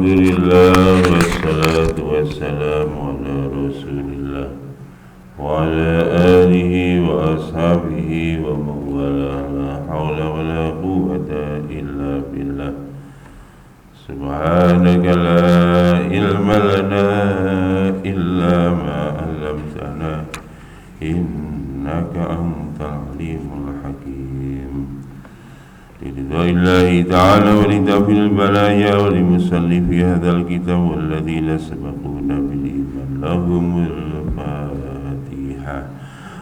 Alhamdulillah wassalatu wassalamu ala Rasulillah wa ala alihi wa ashabihi wa mawala la hawla wa la quwwata illa billah. Subhanaka la ilma lana illa ma 'allamtana innaka antal alimul hakim. لرضا الله تعالى ولتعفي البلايا ولمصنف هذا الكتاب والذين سبقونا بالإيمان لهم الفاتحة.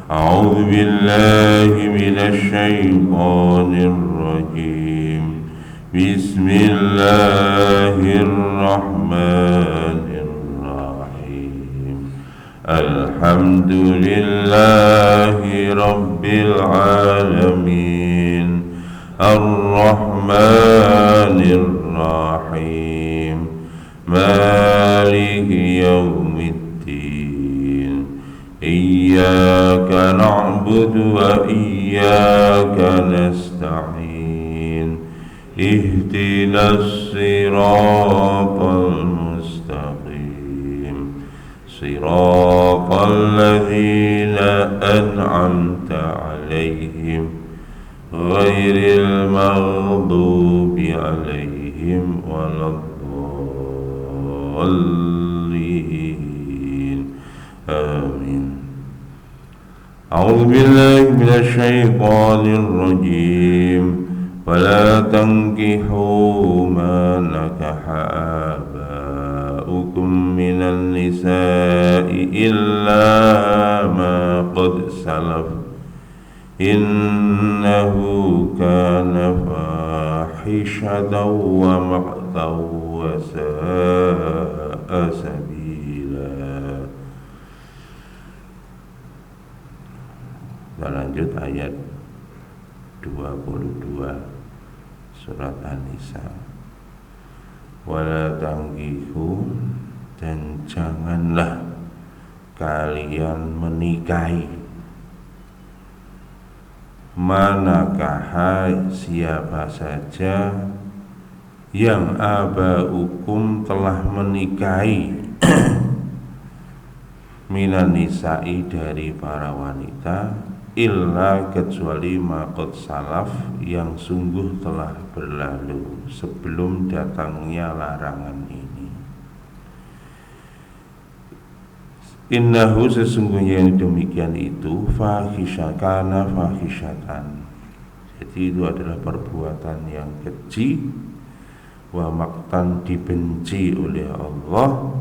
أعوذ بالله من الشيطان الرجيم. بسم الله الرحمن الرحيم. الحمد لله رب العالمين الرحمن الرحيم مالك يوم الدين إياك نعبد وإياك نستعين اهدنا الصراط المستقيم صراط الذين أنعمت عليهم غير المغضوب عليهم ولا الضالين آمين. أعوذ بالله من الشيطان الرجيم. ولا تنكحوا ما نكح آباؤكم من النساء إلا ما قد سلف innahu kana fahishatan wa maqtan wa sa'a sabila. Kita lanjut ayat 22 surat An-Nisa. Wala tangkihu, dan janganlah kalian menikahi manakah siapa saja yang abaukum telah menikahi minan nisa'i dari para wanita illa kecuali maqad salaf yang sungguh telah berlalu sebelum datangnya larangan ini. Innahu sesungguhnya yang demikian itu fahisyakana fahisyatan, jadi itu adalah perbuatan yang keji, wa maktan dibenci oleh Allah,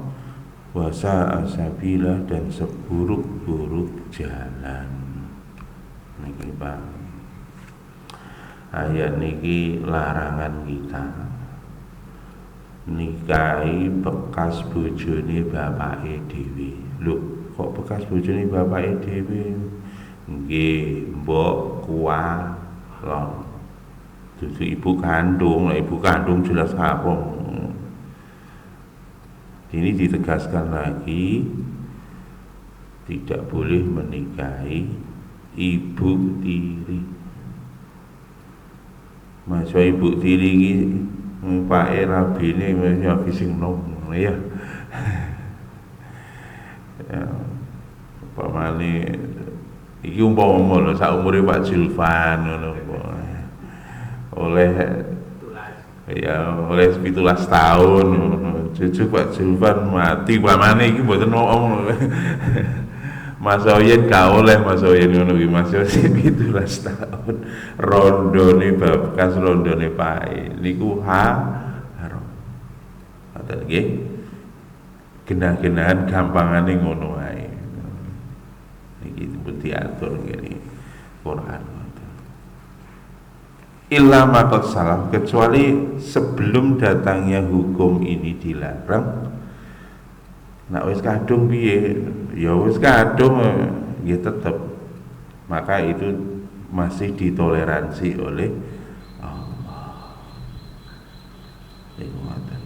wa sa'a sabila dan seburuk-buruk jalan. Niki Pak, ayat niki larangan kita nikahi bekas bojone bapake dhewe. Lho, kok bekas bojone bapake dhewe? Nggih, mbok kualon. Dudu ibu kandung, ibu kandung jelas haram. Ini ditegaskan lagi, tidak boleh menikahi ibu tiri. Masa ibu tiri iki pake rabine wis sing nom ya. Ya, pamane iki umpama lho sak umure Pak Julfan ngono oleh ya oleh 17 tahun cucu Pak Julfan mati pamane iki mboten omong. Mas Oyen gak oleh Mas Oyen ngono iki Mas Oyen 17 tahun rondone bekas rondone Pak niku haram. Ada nggih genah-genahan gampangane ngono wae. Iki pun diatur ngene Quran. Illa maqad salaf, kecuali sebelum datangnya hukum ini dilarang. Nek wis kadung piye? Ya wis kadung ya tetep. Maka itu masih ditoleransi oleh Allah. Iku ngoten.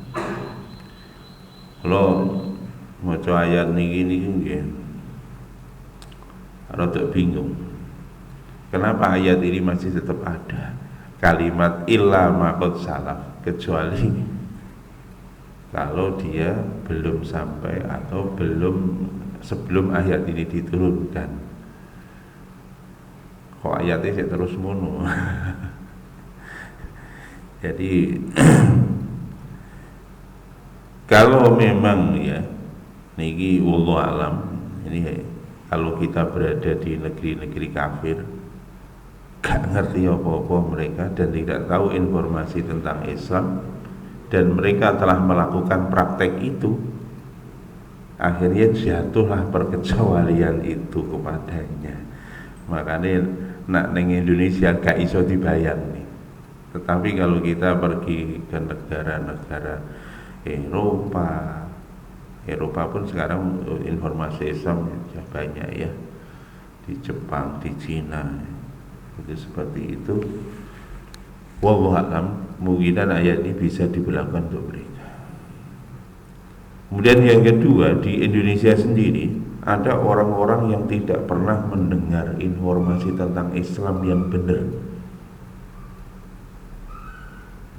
Kalau maca ayat niki nggih rada bingung. Kenapa ayat ini masih tetap ada kalimat illa maqad salaf, kecuali kalau dia belum sampai atau belum sebelum ayat ini diturunkan. Kok ayatnya saya terus mono. Jadi kalau memang ya niki wallahu alam, ini kalau kita berada di negeri-negeri kafir, gak ngerti apa-apa mereka dan tidak tahu informasi tentang Islam, dan mereka telah melakukan praktek itu, akhirnya jatuhlah perkecualian itu kepadanya. Makanya nak neng Indonesia gak iso dibayang nih. Tetapi kalau kita pergi ke negara-negara Eropa pun sekarang informasi Islam sudah banyak ya, di Jepang, di Cina, itu seperti itu. Wallahu a'lam, mungkin ayat ini bisa diberlakukan untuk mereka. Kemudian yang kedua, di Indonesia sendiri ada orang-orang yang tidak pernah mendengar informasi tentang Islam yang benar,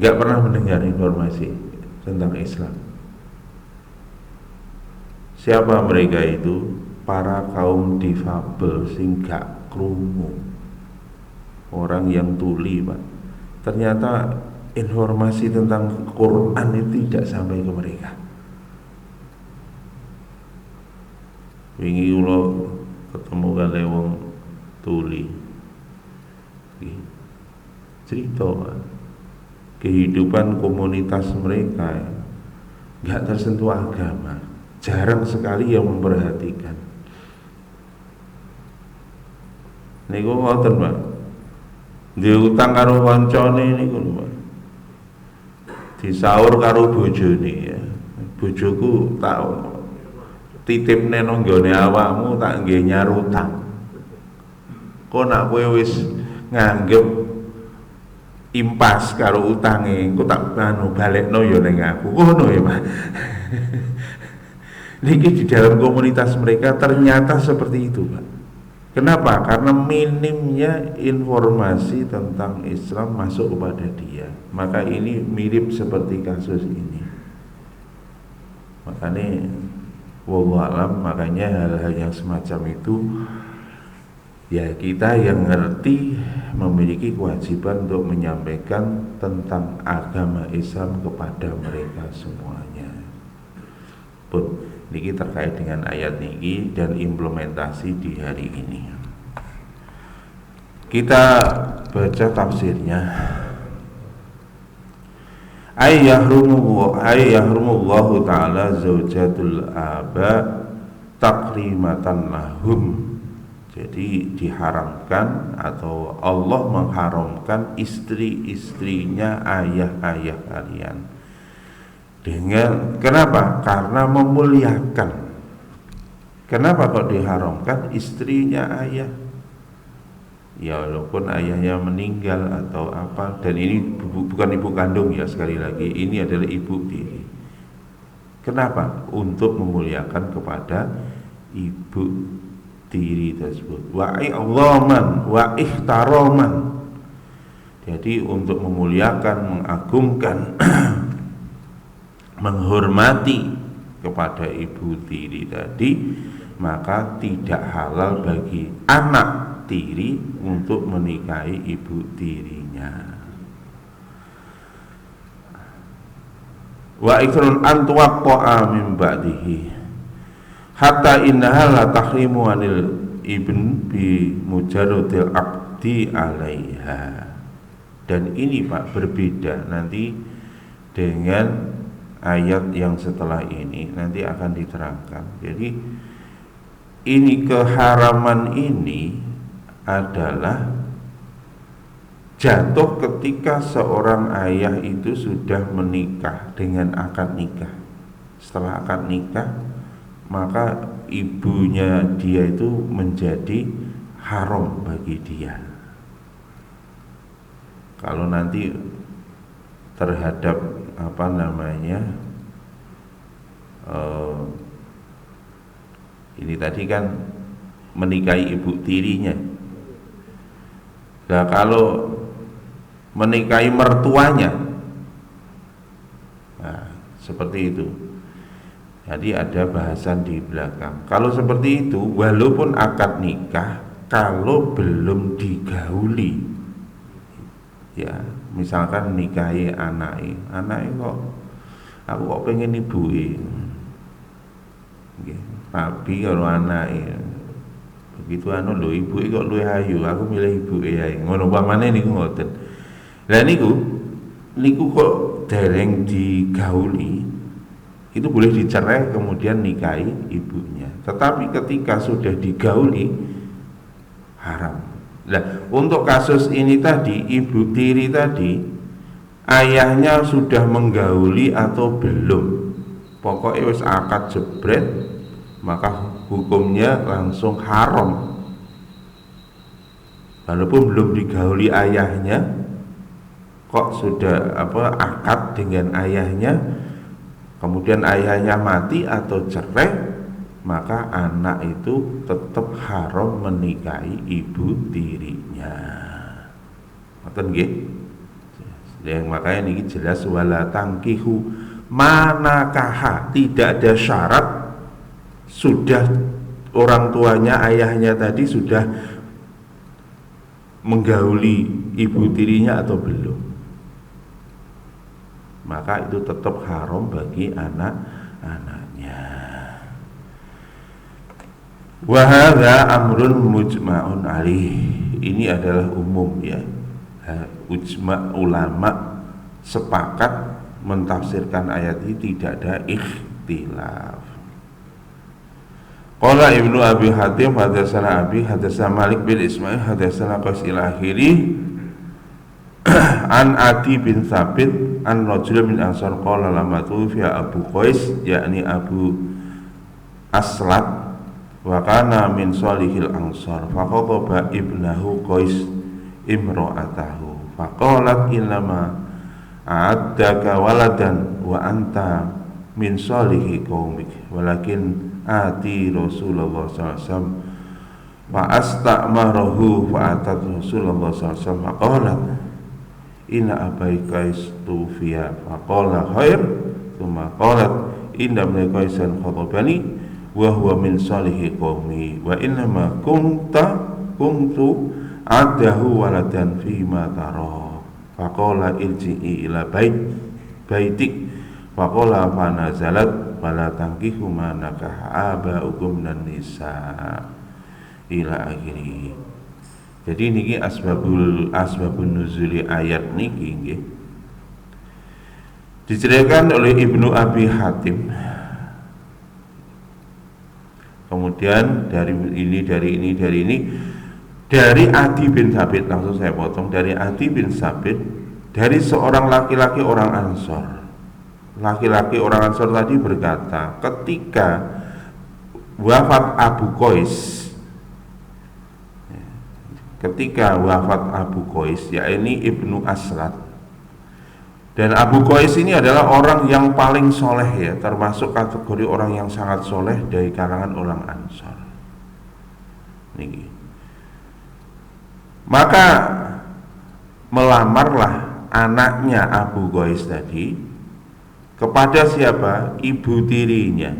nggak pernah mendengar informasi tentang Islam. Siapa mereka itu? Para kaum difabel sing gak krungu, orang yang tuli, Pak. Ternyata informasi tentang Quran itu tidak sampai ke mereka. Wingi kula ketemu kali wong tuli, cerita kehidupan komunitas mereka nggak tersentuh agama, jarang sekali yang memperhatikan. Niku ngoten, Pak. Dia utang karo kancane niku lho, Pak. Disaur karo bojone ya. Bojoku tak titipne nang nggone awakmu, tak nggih nyarutang. Kok nak kowe wis nganggep impas karo utange, engko tak balekno ya ning aku. Ngono ya, Pak. Niki di dalam komunitas mereka ternyata seperti itu, Pak. Kenapa? Karena minimnya informasi tentang Islam masuk kepada dia. Maka ini mirip seperti kasus ini. Makanya wallahu alam, makanya hal-hal yang semacam itu ya kita yang ngerti memiliki kewajiban untuk menyampaikan tentang agama Islam kepada mereka semuanya. Pun niki terkait dengan ayat niki dan implementasi di hari ini. Kita baca tafsirnya. Ayyahrumu ta'ala zaujatul aba takrimatan lahum. Jadi diharamkan atau Allah mengharamkan istri-istrinya ayah-ayah kalian. Dengan kenapa? Karena memuliakan. Kenapa kok diharamkan istrinya ayah? Ya walaupun ayahnya meninggal atau apa, dan ini bukan ibu kandung ya, sekali lagi ini adalah ibu tiri. Kenapa? Untuk memuliakan kepada ibu tiri tersebut. Wa i'dhaman wa ihtaraman. Jadi untuk memuliakan, mengagungkan, menghormati kepada ibu tiri tadi, maka tidak halal bagi anak tiri untuk menikahi ibu tirinya. Wa ikrun an tuwaqqa'a min ba'dihi hatta innaha la tahrimu anil ibn bi mujarradil aqdi 'alaiha. Dan ini Pak berbeda nanti dengan ayat yang setelah ini, nanti akan diterangkan. Jadi ini keharaman ini adalah jatuh ketika seorang ayah itu sudah menikah dengan akad nikah. Setelah akad nikah, maka ibunya dia itu menjadi haram bagi dia. Kalau nanti terhadap apa namanya ini tadi kan menikahi ibu tirinya. Nah kalau menikahi mertuanya, nah, seperti itu. Jadi ada bahasan di belakang. Kalau seperti itu, walaupun akad nikah, kalau belum digauli, ya misalkan nikahi anaknya kok aku kok pengen ibuke, tapi kalau anaknya begitu lho ibuke kok luwih ayu, aku milih ibuke ae. Ngono pamane niku ngoten. Lah niku kok dereng digauli, itu boleh dicerai kemudian nikahi ibunya. Tetapi ketika sudah digauli, haram. Nah, untuk kasus ini tadi, ibu tiri tadi, ayahnya sudah menggauli atau belum, pokoknya wis akad jebret, maka hukumnya langsung haram. Walaupun belum digauli ayahnya, kok sudah akad dengan ayahnya, kemudian ayahnya mati atau cerai, maka anak itu tetap haram menikahi ibu tirinya. Ngoten nggih. Yang makanya ini jelas wala tangkihu manakaha, tidak ada syarat sudah orang tuanya ayahnya tadi sudah menggauli ibu tirinya atau belum, maka itu tetap haram bagi anak-anaknya. Wa hadza amrun mujma'un alaih. Ini adalah umum ya. Ujma' ulama sepakat mentafsirkan ayat ini, tidak ada ikhtilaf. Qala Ibnu Abi Hatim hadatsana Abi hadatsana Malik bin Ismail hadatsana Qais ila akhiri an Adi bin Tsabit an rajul min ansar qala lama tufiya Abu Qais yakni Abu Aslat wa kana min salihil ansar faqadaba ibnahu Qais imra'atahu faqalat innama a'addaka waladan wa anta min salihi qaumik walakin ati Rasulullah sallallahu alaihi wasallam fa astamarahu fa atat Rasulullah sallallahu alaihi wasallam faqalat inna abaika istufiya faqala khair thumma qalat inna abaika isan khatabani wa huwa min salihi qaumi wa inna ma kuntu adahu waladan fima tara faqala irji'i ila baitik faqala fa nazalat wala tankihu ma nakaha aba'ukum minan nisa ila akhirih. Jadi niki asbabun nuzuli ayat niki nggih diceritakan oleh Ibnu Abi Hatim. Kemudian dari Adi bin Tsabit, langsung saya potong, dari Adi bin Tsabit, dari seorang laki-laki orang Ansor. Laki-laki orang Ansor tadi berkata, ketika wafat Abu Qais, ya ini Ibnu Aslat, dan Abu Qais ini adalah orang yang paling soleh ya, termasuk kategori orang yang sangat soleh dari kalangan orang Ansor. Niki. Maka melamarlah anaknya Abu Qais tadi kepada siapa? Ibu tirinya,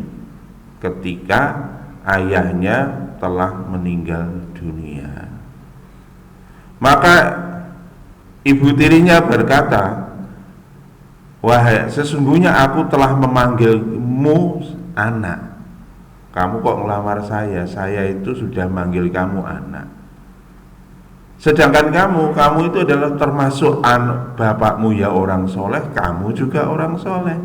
ketika ayahnya telah meninggal dunia. Maka ibu tirinya berkata, wahai, sesungguhnya aku telah memanggilmu anak, kamu kok ngelamar saya itu sudah manggil kamu anak. Sedangkan kamu itu adalah termasuk bapakmu ya orang soleh, kamu juga orang soleh.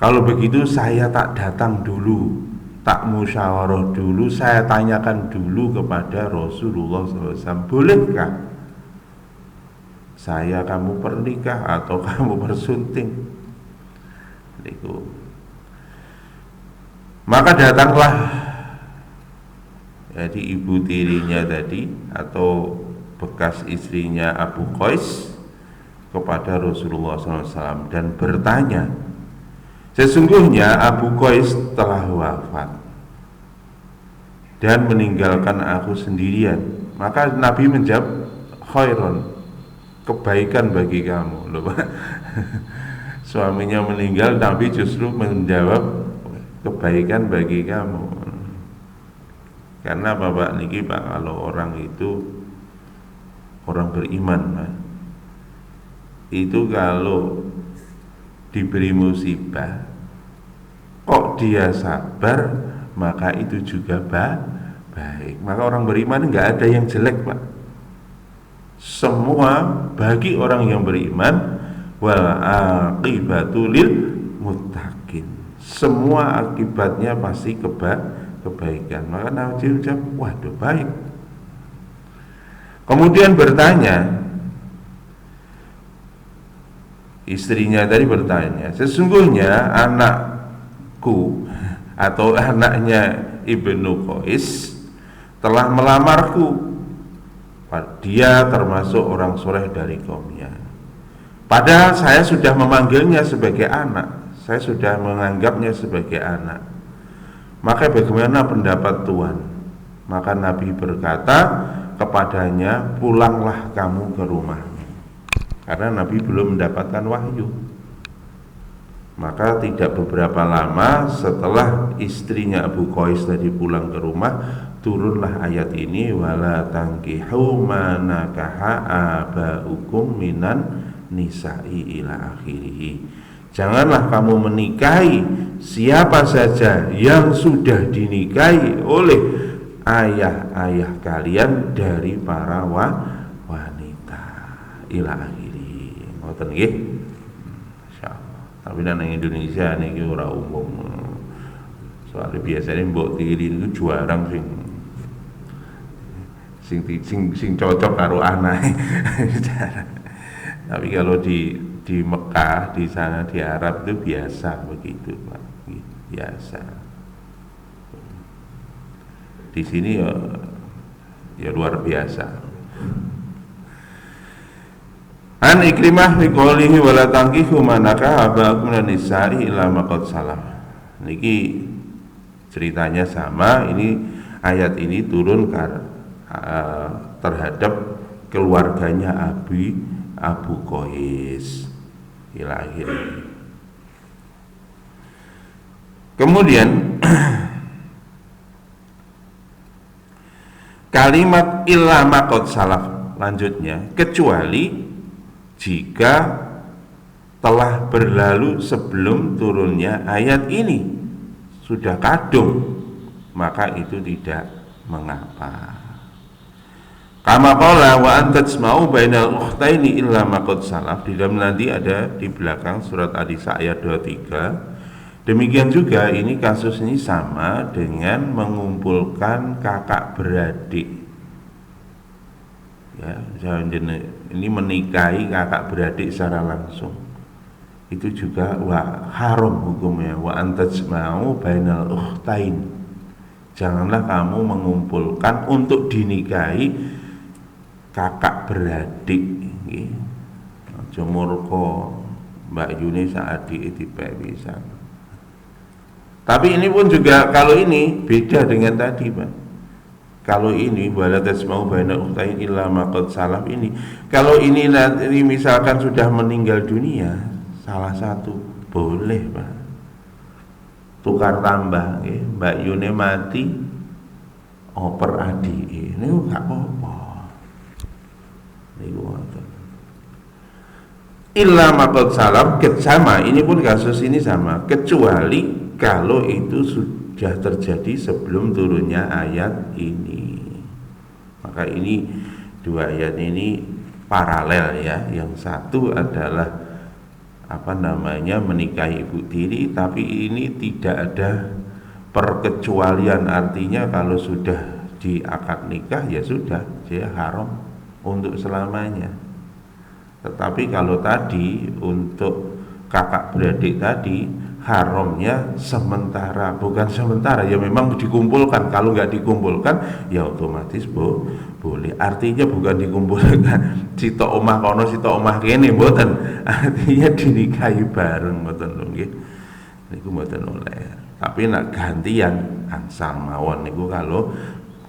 Kalau begitu saya tak datang dulu, tak musyawarah dulu, saya tanyakan dulu kepada Rasulullah SAW, bolehkah saya kamu pernikah atau kamu bersunting? Itu. Maka datanglah jadi ibu tirinya tadi atau bekas istrinya Abu Qais kepada Rasulullah SAW dan bertanya, sesungguhnya Abu Qais telah wafat dan meninggalkan aku sendirian. Maka Nabi menjawab, khairon, kebaikan bagi kamu. suaminya meninggal tapi justru menjawab kebaikan bagi kamu. Karena Bapak niki Pak, kalau orang itu orang beriman Pak, itu kalau diberi musibah kok dia sabar, maka itu juga baik. Maka orang beriman nggak ada yang jelek Pak. Semua bagi orang yang beriman, wal aqibatu lil muttaqin. Semua akibatnya pasti kebaikan. Maka Nabi ucap, waduh baik. Kemudian bertanya, istrinya tadi bertanya, sesungguhnya anakku atau anaknya Ibnu Qais telah melamarku. Dia termasuk orang soleh dari kaumnya. Padahal saya sudah memanggilnya sebagai anak, saya sudah menganggapnya sebagai anak. Maka bagaimana pendapat Tuhan? Maka Nabi berkata kepadanya, pulanglah kamu ke rumahmu. Karena Nabi belum mendapatkan wahyu. Maka tidak beberapa lama setelah istrinya Abu Qais tadi pulang ke rumah, turunlah ayat ini, wala tankihu ma nakaha abaukum minan nisa'i ila akhirih. Janganlah kamu menikahi siapa saja yang sudah dinikahi oleh ayah-ayah kalian dari para wanita ila akhirih. Ngoten nggih. Insyaallah. Tapi nang Indonesia niki ora umum. Soalnya biasanya mbok tiri itu jarang sing cocok karo anake. Tapi kalau di Mekah, di sana di Arab itu biasa begitu Pak, biasa. Di sini ya luar biasa. An Ikrimah fi qoulihi wala tankihu manaka abaakum lan nisa'i illa ma qad salam. Niki ceritanya sama, ini ayat ini turun terhadap keluarganya Abu Qais ila akhirih. Kemudian kalimat illa ma qad salaf, lanjutnya kecuali jika telah berlalu sebelum turunnya ayat ini, sudah kadung, maka itu tidak mengapa. Kama qala wa antajma'u bainal ukhtaini illa ma qad salaf. Di dalam nanti ada di belakang surat An-Nisa ayat 23. Demikian juga ini kasus ini sama dengan mengumpulkan kakak beradik. Ya, ini menikahi kakak beradik secara langsung. Itu juga haram hukumnya, wa antajma'u bainal ukhtain. Janganlah kamu mengumpulkan untuk dinikahi kakak beradik. Aja murka Mbak Yuni saadi dipek pisan. Tapi ini pun juga, kalau ini beda dengan tadi Pak. Kalau ini wala tasma'u baina ukhtain illa ma qad salaf ini, kalau ini nanti misalkan sudah meninggal dunia salah satu, boleh Pak. Tukar tambah, Mbak Yuni mati, oper adik, ini enggak apa-apa. Illa maqad salam, sama ini pun kasus ini sama, kecuali kalau itu sudah terjadi sebelum turunnya ayat ini. Maka ini dua ayat ini paralel ya. Yang satu adalah menikahi ibu tiri, tapi ini tidak ada perkecualian, artinya kalau sudah di akad nikah ya sudah, dia haram untuk selamanya. Tetapi kalau tadi untuk kakak beradik tadi haramnya sementara, bukan sementara ya, memang dikumpulkan. Kalau nggak dikumpulkan ya otomatis boleh. Artinya bukan dikumpulkan sitok omah kono sitok omah kene, mboten. Artinya dinikahi bareng, mboten lho nggih. Niku mboten oleh. Tapi nak gantian angsal mawon niku kalau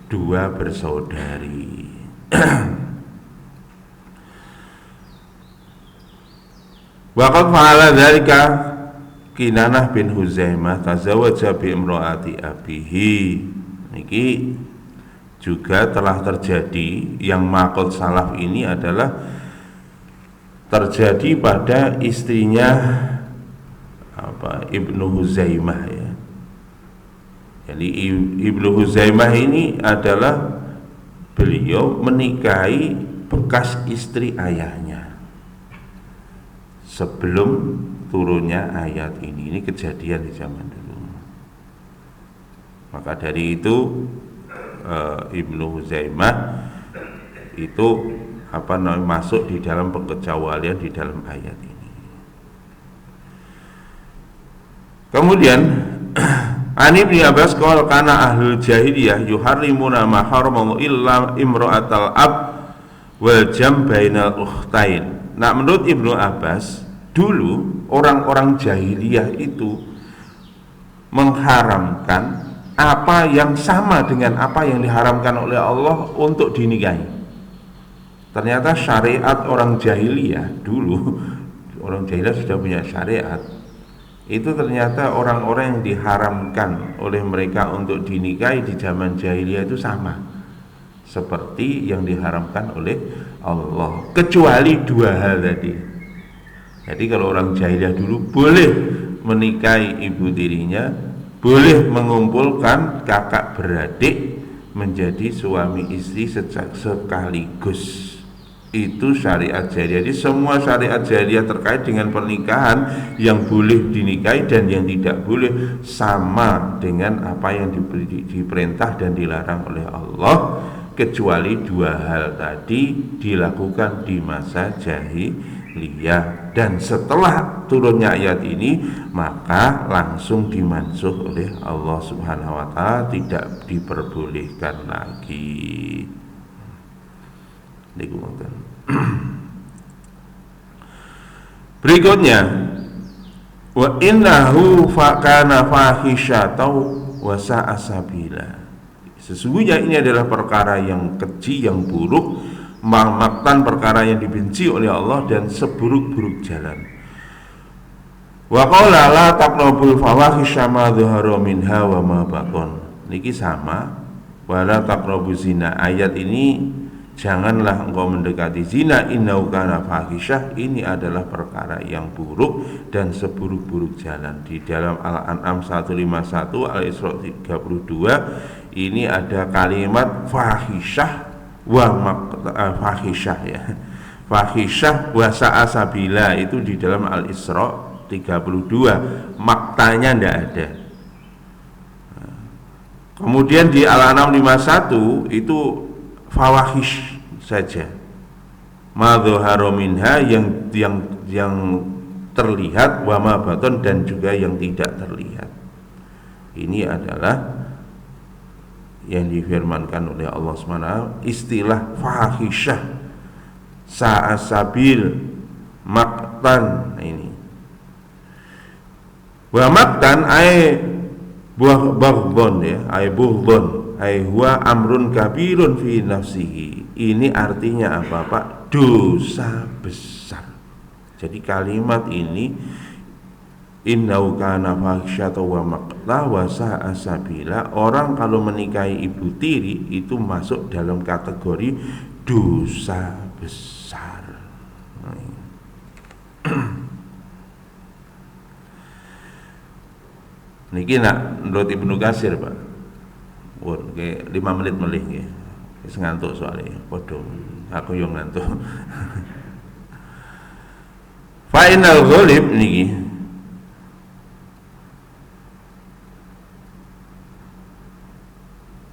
dua bersaudari. Waqad fa'ala dzalika Kinanah bin Huzaimah tazawwaja bi imraati abihi. Niki juga telah terjadi, yang maqal salaf ini adalah terjadi pada istrinya Ibnu Huzaimah ya. Jadi Ibnu Huzaimah ini adalah beliau menikahi bekas istri ayahnya sebelum turunnya ayat ini. Ini kejadian di zaman dulu. Maka dari itu Ibnu Huzaimah itu masuk di dalam pengecualian di dalam ayat ini. Kemudian Ani bin Abbas qala kana ahlul jahiliyah yuharrimuna ma haramallahu illa imra'atal ab wal jam bainal ukhtain. Nah, menurut Ibnu Abbas, dulu orang-orang jahiliyah itu mengharamkan apa yang sama dengan apa yang diharamkan oleh Allah untuk dinikahi. Ternyata syariat orang jahiliyah dulu, orang jahiliyah sudah punya syariat. Itu ternyata orang-orang yang diharamkan oleh mereka untuk dinikahi di zaman jahiliyah itu sama seperti yang diharamkan oleh Allah, kecuali dua hal tadi. Jadi kalau orang jahiliyah dulu boleh menikahi ibu tirinya, boleh mengumpulkan kakak beradik menjadi suami istri sekaligus. Itu syariat jahiliyah. Jadi semua syariat jahiliyah terkait dengan pernikahan yang boleh dinikahi dan yang tidak boleh sama dengan apa yang diperintah dan dilarang oleh Allah, kecuali dua hal tadi dilakukan di masa jahiliyah. Dan setelah turunnya ayat ini, maka langsung dimansuh oleh Allah Subhanahu wa ta'ala, tidak diperbolehkan lagi. Berikutnya, wa innahu fakana fahisyatan wa sa'a sabila. Sesungguhnya ini adalah perkara yang keji, yang buruk, maktan perkara yang dibenci oleh Allah dan seburuk-buruk jalan. Wa qala la taqrabul fawahisha ma dhahara minha wa ma batan. Niki sama, wala taqrabu zina. Ayat ini, janganlah engkau mendekati zina, innahu kana fahisyah, ini adalah perkara yang buruk dan seburuk-buruk jalan. Di dalam Al-An'am 151, Al-Isra 32 ini ada kalimat fahisyah wa fahisyah ya. Fahisyah wa sa'asabila itu di dalam Al-Isra 32, maktanya tidak ada. Kemudian di Al-An'am 51 itu fawahish saja, madhahara minha, yang terlihat, wa ma baton, dan juga yang tidak terlihat. Ini adalah yang difirmankan oleh Allah SWT, istilah fahisyah, sa'asabil, maktan. Ini wa maktan ay buah baghdon ya, ay buhdon, ay huwa amrun kabirun fi nafsihi. Ini artinya apa Pak? Dosa besar. Jadi kalimat ini, innahu kana fahisyatan wa maqta wa sa'a sabila, orang kalau menikahi ibu tiri itu masuk dalam kategori dosa besar. Niki nak menurut Ibnu Katsir Pak. Won ke 5 menit melih nggih. Wis ngantuk soalnya. Padha aku yo ngantuk. Final ghalib niki.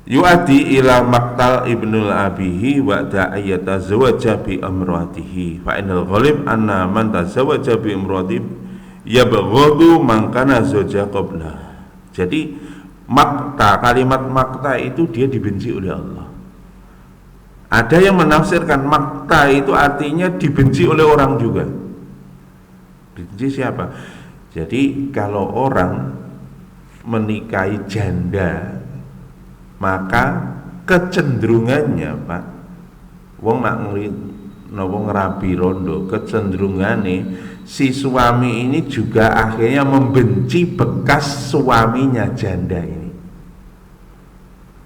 Yu'addi ila maktal ibnul abihi wa da'ayata zawaja bi amratihi. Final ghalib anna man tazawaja bi amratihi yabghadu man kana zawja qabla. Jadi makta, kalimat makta itu dia dibenci oleh Allah. Ada yang menafsirkan makta itu artinya dibenci oleh orang juga. Dibenci siapa? Jadi kalau orang menikahi janda, maka kecenderungannya Pak, wong nak ngerabi rondo, kecenderungane si suami ini juga akhirnya membenci bekas suaminya janda ini.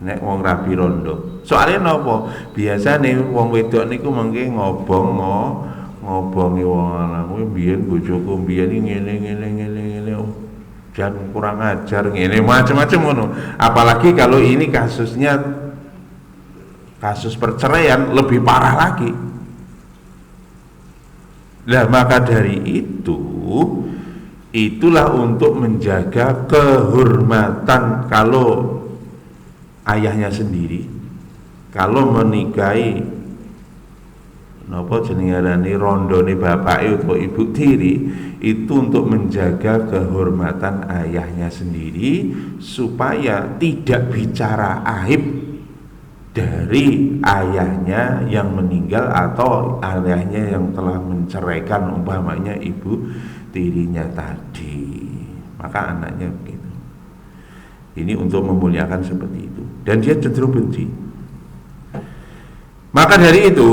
Nek wong rabi rondo. Soalnya nopo? Biasane wong wedok niku mengke ngobongi wong lanang kuwi mbiyen bojoku mbiyen ngene. Jangan kurang ajar ngene macam-macam ngono. Apalagi kalau ini kasusnya kasus perceraian lebih parah lagi. Nah, maka dari itulah untuk menjaga kehormatan kalau ayahnya sendiri kalau menikahi napa jenenge rondone bapake utawa ibu tiri itu untuk menjaga kehormatan ayahnya sendiri supaya tidak bicara aib dari ayahnya yang meninggal atau ayahnya yang telah menceraikan umpamanya ibu tirinya tadi. Maka anaknya begitu. Ini untuk memuliakan seperti itu. Dan dia cenderung benci. Maka dari itu,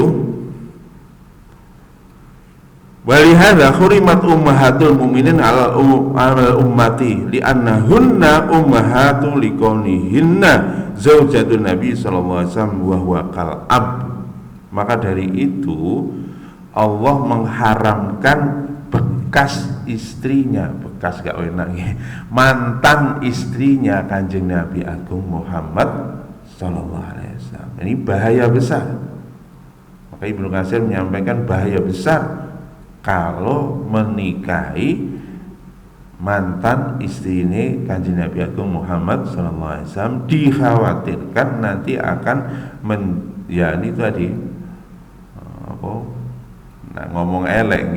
walihada khurimat ummahatul mu'minin ala ummati li'annahunna ummahatu liqonihinna zaujatun Nabi sallallahu alaihi wasallam wa huwa kal'ab. Maka dari itu Allah mengharamkan bekas istrinya, bekas gak enak ya, mantan istrinya Kanjeng Nabi Agung Muhammad sallallahu alaihi wasallam. Ini bahaya besar. Maka Ibnu Katsir menyampaikan bahaya besar kalau menikahi mantan istri ini Kanjeng Nabi Agung Muhammad sallallahu alaihi wasallam, dikhawatirkan nanti akan ini tadi ngomong elek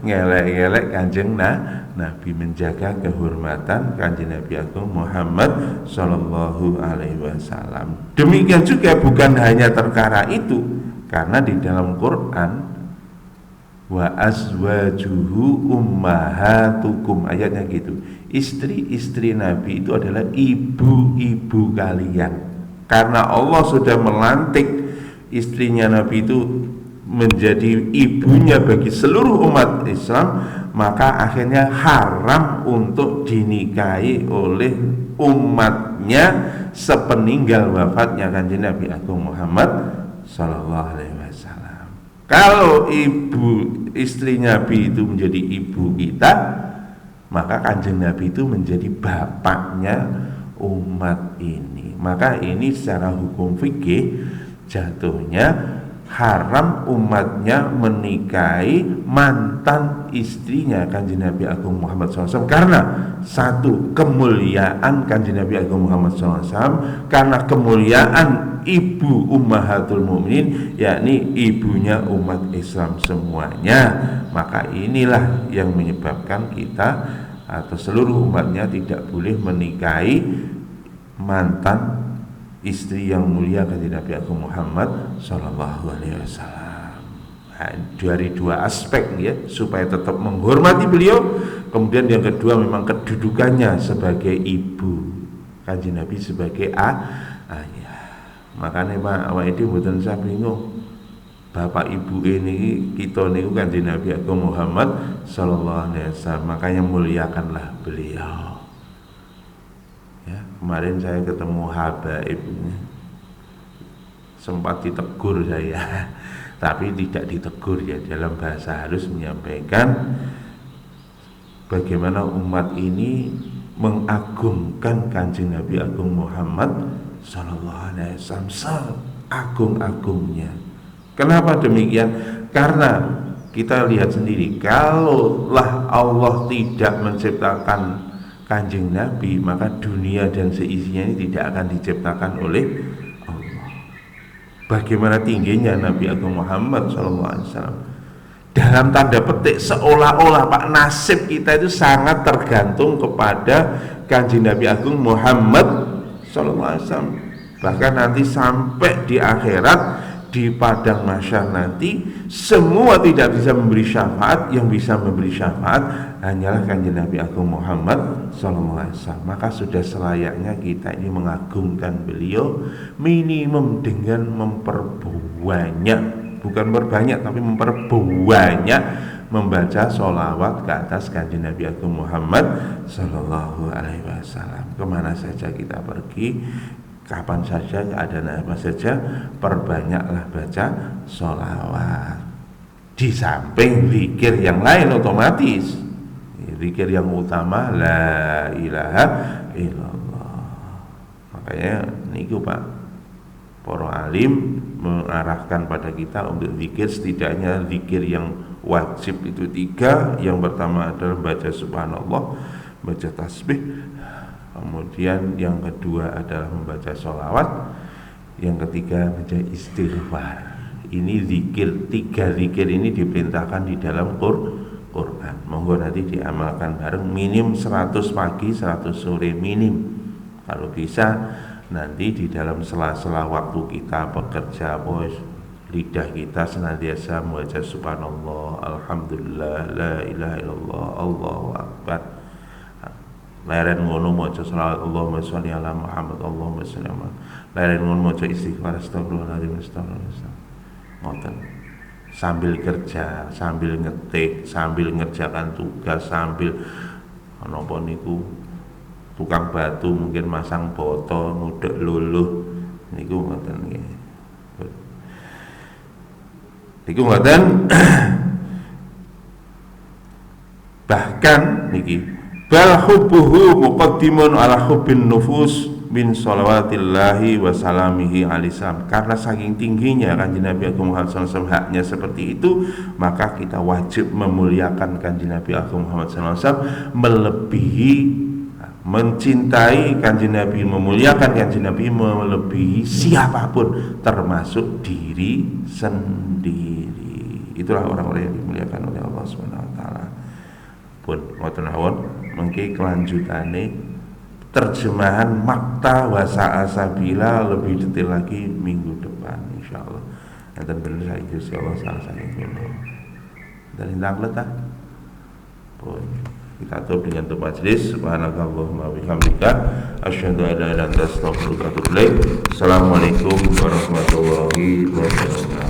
ngelek-ngelek Kanjeng Nabi, menjaga kehormatan Kanjeng Nabi Agung Muhammad sallallahu alaihi wasallam. Demikian juga bukan hanya perkara itu, karena di dalam Quran wa azwajuhu ummahatukum, ayatnya gitu. Istri-istri Nabi itu adalah ibu-ibu kalian. Karena Allah sudah melantik istrinya Nabi itu menjadi ibunya bagi seluruh umat Islam, maka akhirnya haram untuk dinikahi oleh umatnya sepeninggal wafatnya Kanjeng Nabi Agung Muhammad sallallahu alaihi wasallam. Kalau ibu istri Nabi itu menjadi ibu kita, maka Kanjeng Nabi itu menjadi bapaknya umat ini. Maka ini secara hukum fikih jatuhnya haram umatnya menikahi mantan istrinya Kanjeng Nabi Agung Muhammad SAW. Karena satu, kemuliaan Kanjeng Nabi Agung Muhammad SAW, karena kemuliaan ibu ummahatul mukminin, yakni ibunya umat Islam semuanya. Maka inilah yang menyebabkan kita atau seluruh umatnya tidak boleh menikahi mantan istri yang mulia Kanjeng Nabi Agung Muhammad sallallahu alaihi wasallam. Dari dua aspek ya, supaya tetap menghormati beliau. Kemudian yang kedua memang kedudukannya sebagai ibu, Kanjeng Nabi sebagai ayah. Makanya Pak awak itu mboten usah bingung. Bapak ibu ini kita niku Kanjeng Nabi Agung Muhammad sallallahu alaihi wasallam. Makanya muliakanlah beliau. Ya, kemarin saya ketemu habaib, sempat ditegur saya, tapi tidak ditegur ya, dalam bahasa halus menyampaikan bagaimana umat ini mengagungkan Kanjeng Nabi Agung Muhammad sallallahu alaihi wasallam seagung-agungnya. Kenapa demikian? Karena kita lihat sendiri, kalaulah Allah tidak menciptakan Kanjeng Nabi, maka dunia dan seisinya ini tidak akan diciptakan oleh Allah. Bagaimana tingginya Nabi Agung Muhammad SAW. Dalam tanda petik seolah-olah Pak, nasib kita itu sangat tergantung kepada Kanjeng Nabi Agung Muhammad SAW. Bahkan nanti sampai di akhirat, di padang mahsyar nanti, semua tidak bisa memberi syafaat. Yang bisa memberi syafaat hanyalah Kanjeng Nabi Agung Muhammad SAW. Maka sudah selayaknya kita ini mengagungkan beliau, minimum dengan memperbanyak, bukan berbanyak tapi memperbanyak membaca sholawat ke atas kanjeng Nabi Agung Muhammad Sallallahu Alaihi Wasallam. Kemana saja kita pergi, kapan saja, keadaan apa saja, perbanyaklah baca sholawat. Di samping zikir yang lain otomatis, zikir yang utama la ilaha illallah. Makanya niku Pak, para alim mengarahkan pada kita untuk zikir, setidaknya zikir yang wajib itu 3. Yang pertama adalah baca subhanallah, baca tasbih. Kemudian yang kedua adalah membaca sholawat. Yang ketiga baca istighfar. Ini zikir, 3 zikir ini diperintahkan di dalam Quran. Monggo nanti diamalkan bareng, minim 100 pagi 100 sore minim. Kalau bisa nanti di dalam sela-sela waktu kita bekerja, bos, lidah kita senantiasa membaca subhanallah, alhamdulillah, la ilaha illallah, Allahu akbar. Leren ngono maca selawat Allahumma sholli ala Muhammad, Allahumma sholli ala. Leren ngono maca istighfar astagfirullahaladzim, astagfirullahaladzim. Ngoten. Sambil kerja, sambil ngetik, sambil ngerjakan tugas, sambil napa niku tukang batu mungkin masang boto, ngudek luluh niku ngoten nggih. Niku ngoten. Bahkan niki bal hubbuhu muqaddimun ala hubbin nufus min sholawatillahi wa salamihi alisam. Karena saking tingginya kanjeng Nabi Agung Muhammad SAW haknya seperti itu, maka kita wajib memuliakan kanjeng Nabi Agung Muhammad SAW, melebihi mencintai kanjeng Nabi, memuliakan kanjeng Nabi melebihi siapapun, termasuk diri sendiri. Itulah orang-orang yang dimuliakan oleh Allah Subhanahu wa taala. Pun ngoten mawon mengki kelanjutane terjemahan makta wa sa'asabila lebih detail lagi minggu depan insyaallah. Nanti bener saya insyaallah salah saking kula. Dan indang letah. Pun kita tutup dengan doa majelis. Subhanakallahumma wa bihamdika asyhadu an la ilaha illa anta astaghfiruka wa atubu ilaik. Assalamualaikum warahmatullahi wabarakatuh.